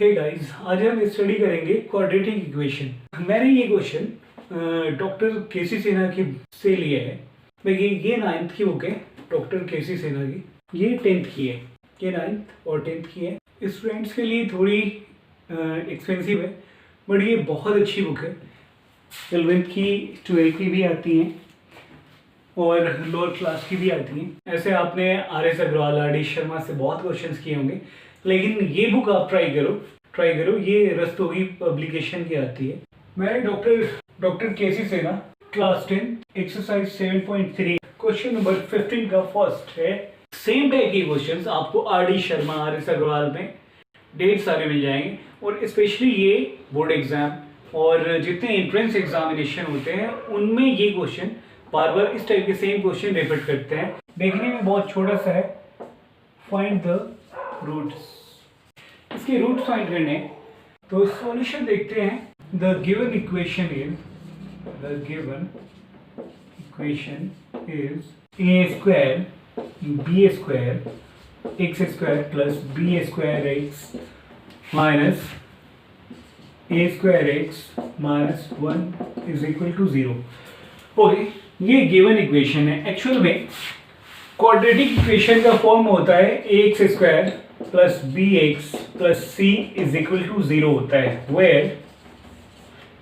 Hey guys, आज हम study करेंगे क्वाड्रेटिक इक्वेशन। मैंने ये क्वेश्चन डॉक्टर केसी सेना की से लिया है। देखिए, ये 9th की बुक है डॉक्टर केसी सेना की, ये 10th की है। ये 9th और 10th की है। स्टूडेंट्स के लिए थोड़ी एक्सपेंसिव है, बट ये बहुत अच्छी बुक है। 11th की 12th की भी आती हैं और लोअर क्लास की भी आती हैं। ऐसे आपने RS अग्रवाल, RD शर्मा से बहुत क्वेश्चंस किए होंगे, लेकिन ये बुक आप ट्राई करो। ये रस्तोगी पब्लिकेशन की आती है। मैं डॉक्टर केसी सेना क्लास 10 एक्सरसाइज 7.3 क्वेश्चन नंबर 15 का फर्स्ट है। सेम टाइप के क्वेश्चंस आपको RD शर्मा, RS अग्रवाल में ढेर सारे मिल जाएंगे, और स्पेशली ये बोर्ड एग्जाम और जितने एंट्रेंस एग्जामिनेशन होते हैं उनमें ये क्वेश्चन बार बार इस टाइप के सेम क्वेश्चन रिपीट करते हैं। देखने में बहुत छोटा सा है। Find the roots. इसके रूट्स फाइंड करने तो सॉल्यूशन देखते हैं। The given equation is a square b square x square plus b square x minus a square x minus 1 is equal to 0। Okay, ये गिवन इक्वेशन है। Actual में quadratic equation का form होता है ax square plus bx plus c is equal to 0 होता है, where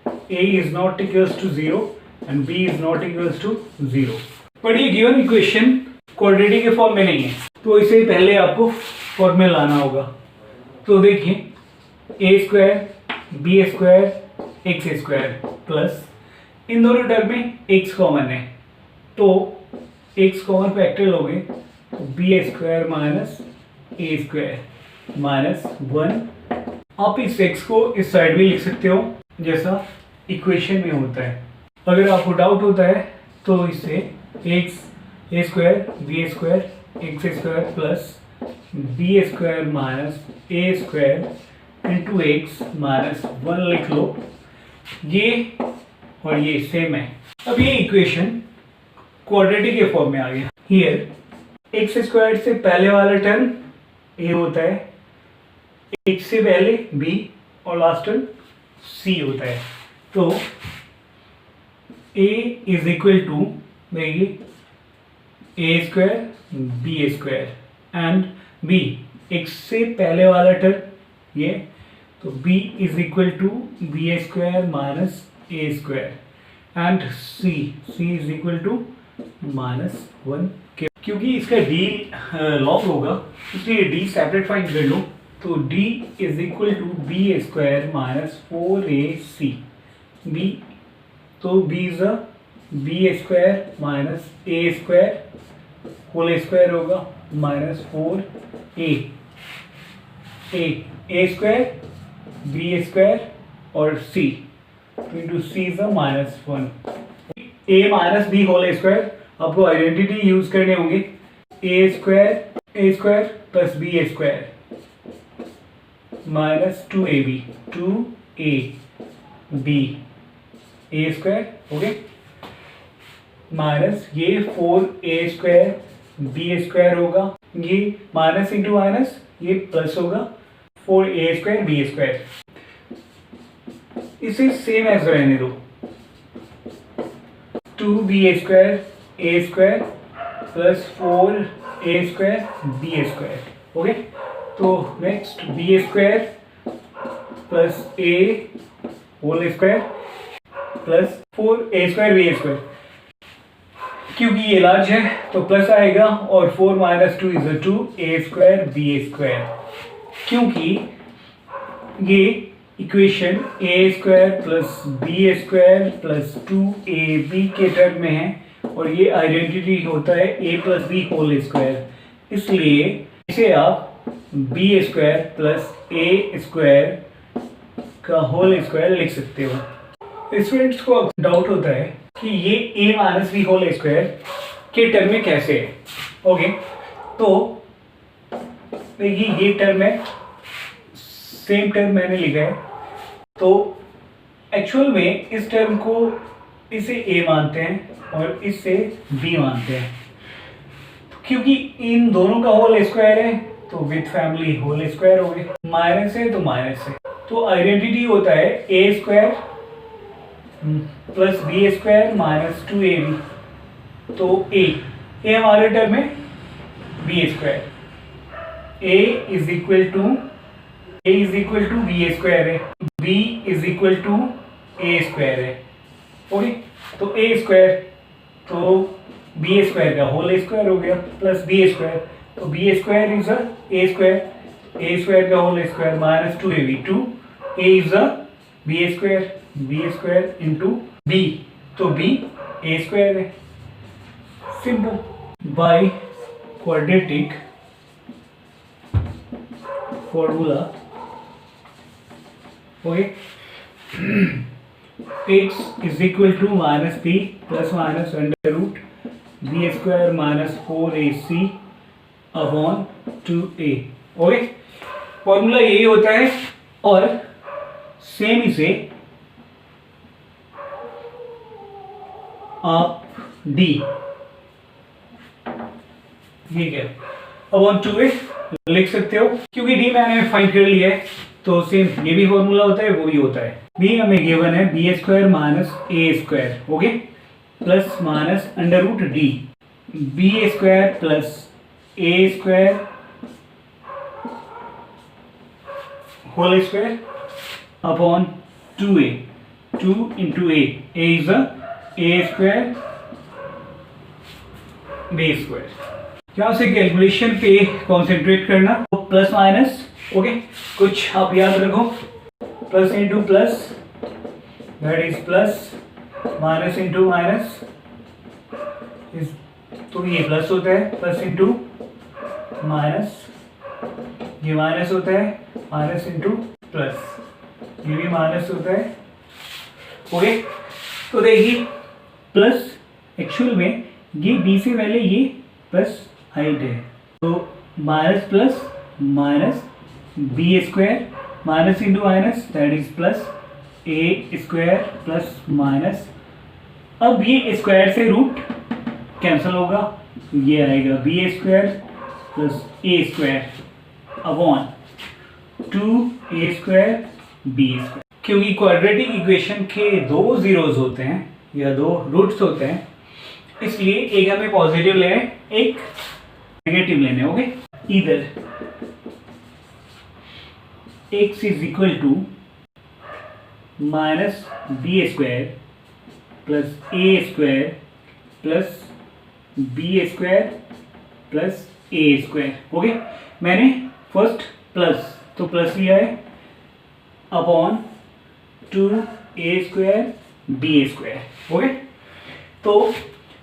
a is not equals to 0 and b is not equals to 0। पर ये गिवन इक्वेशन क्वाड्रेटिक के फॉर्म में नहीं है, तो इसे पहले आपको फॉर्म में लाना होगा। तो देखिए, a square b square x square plus इन दोनों टर्म में x कॉमन है, तो x कॉमन फैक्टर लोगे तो b square minus a square minus 1। आप इस x को इस साइड में लिख सकते हो जैसा इक्वेशन में होता है। अगर आपको डाउट होता है तो इससे x a square b square x square plus b square minus a square into x minus 1 लिख लो। ये और ये सेम है। अब ये इक्वेशन क्वाड्रेटिक के फॉर्म में आ गया। हियर x स्क्वायर से पहले वाला टर्म a होता है, x से पहले b और लास्ट टर्म c होता है। तो a इज इक्वल टू देखिए a square b square and b, x से पहले वाला टर्म ये, तो b is equal to b square minus a square and c is equal to minus 1। क्योंकि इसका d लॉग होगा इसलिए d सेपरेट फाइंड कर लो। तो d is equal to b square minus 4ac b, तो b is a b square minus a square whole square होगा minus 4a square b square और c, तो into c is a minus 1। a minus b whole square आपको identity use करने होंगे। a square plus b square minus 2ab a square, okay, minus ये 4a square b square होगा, ये minus into minus ये plus होगा 4a square b square. इसे same as रहने दो, 2b square a square plus 4a square b square, okay. तो next b square plus a whole square plus 4a square b square. क्योंकि ये large है तो प्लस आएगा, और 4 minus 2 is 2a square b square. क्योंकि ये equation a square plus b square plus 2ab के टर्म में है, और ये आइडेंटिटी होता है a plus b whole square, इसलिए इसे आप b square plus a square का होल स्क्वायर लिख सकते हो। स्टूडेंट्स को डाउट होता है कि ये a minus b whole square के टर्म में कैसे है, ओके। तो देखिए, ये टर्म है, सेम टर्म मैंने लिखा है, तो एक्चुअल में इस टर्म को इसे a मानते हैं और इससे b मानते हैं। क्योंकि इन दोनों का होल स्क्वायर है तो विथ फैमिली होल स्क्वायर हो गए, माइनस है तो माइनस है, तो आइडेंटिटी होता है a square plus B square minus 2ab, तो ए हमारे टर्म में b square, a is equal to b square है, b is equal to a square है। ओके, तो ए स्क्वायर तो बी स्क्वायर का होल स्क्वायर हो गया प्लस बी स्क्वायर, तो b square is A square का whole square minus 2ab, 2 a is b square into b, तो b a square है। Simple by quadratic formula. Okay, x is equal to minus b plus minus under root b square minus 4ac upon 2a। Okay, formula यही होता है, और same इसे आप d ठीक है अपॉन 2a लिख सकते हो, क्योंकि d मैंने फाइंड कर लिया है, तो सेम ये भी फॉर्मूला होता है, वो भी होता है। b हमें गिवन है B square minus A square, okay, plus minus under root D, B square plus A square whole square upon 2a, 2 into A is A square B square. यहाँ से कैलकुलेशन पे कॉन्सेंट्रेट करना, plus minus, okay, कुछ आप याद रखो, plus into plus that is plus, minus into minus, तो ये प्लस होता है, प्लस इंटू माइनस, ये माइनस होता है, माइनस इंटू प्लस, ये भी माइनस होता है। ओके, तो देखिए प्लस एक्चुअल में ये बी से पहले ये प्लस हाइट है, तो minus plus minus B square minus into minus that is plus A square plus minus, अब ये स्क्वायर से रूट कैंसिल होगा, ये आएगा बी स्क्वायर प्लस ए square upon 2a square B square. क्योंकि क्वाड्रेटिक इक्वेशन के दो जीरोस होते हैं या दो रूट्स होते हैं, इसलिए एक हमें पॉजिटिव लेने, एक नेगेटिव लेने। ओके, इधर x is equal to minus B square plus A square plus B square plus A square. Okay, मैंने फर्स्ट प्लस तो प्लस लिया है upon 2a square B square. Okay, तो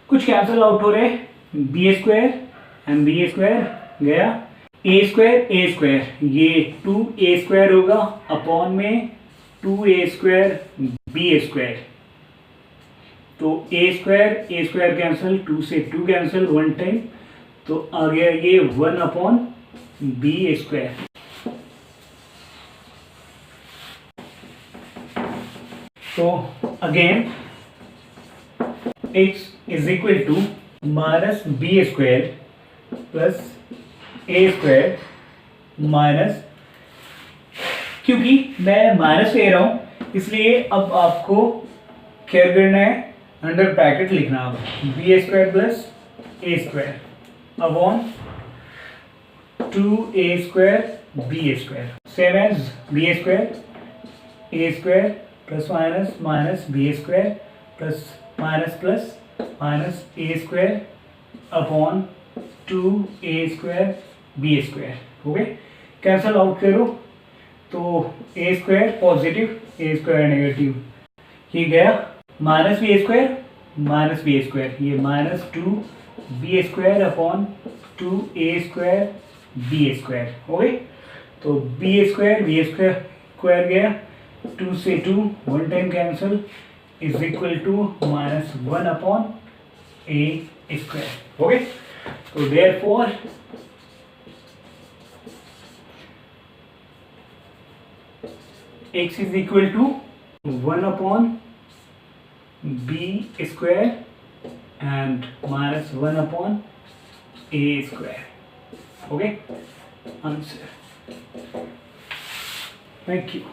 कुछ कैंसिल आउट हो रहे हैं, B square and B square गया, ए स्क्वायर, ये 2a स्क्वायर होगा अपॉन में 2a स्क्वायर बी स्क्वायर, तो ए स्क्वायर कैंसिल, 2 से 2 कैंसिल 1 टाइम, तो आ गया ये 1 अपॉन बी स्क्वायर। तो again x is equal to minus B square plus A square minus, क्योंकि मैं माइनस ले रहा हूं इसलिए अब आपको केयर करना है, अंडर ब्रैकेट लिखना होगा b square plus A square upon 2a square B square, same as b square a square plus minus minus B square plus plus minus A square upon 2a square B square. Okay, cancel out करो तो a square positive, a square negative, ये गया minus B square, ये minus 2b square upon 2a square B square. Okay, तो b square गया, 2 से 2 1 time cancel is equal to minus 1 upon a square. Okay, तो therefore x is equal to 1 upon B square and minus 1 upon a square. Okay, answer. Thank you.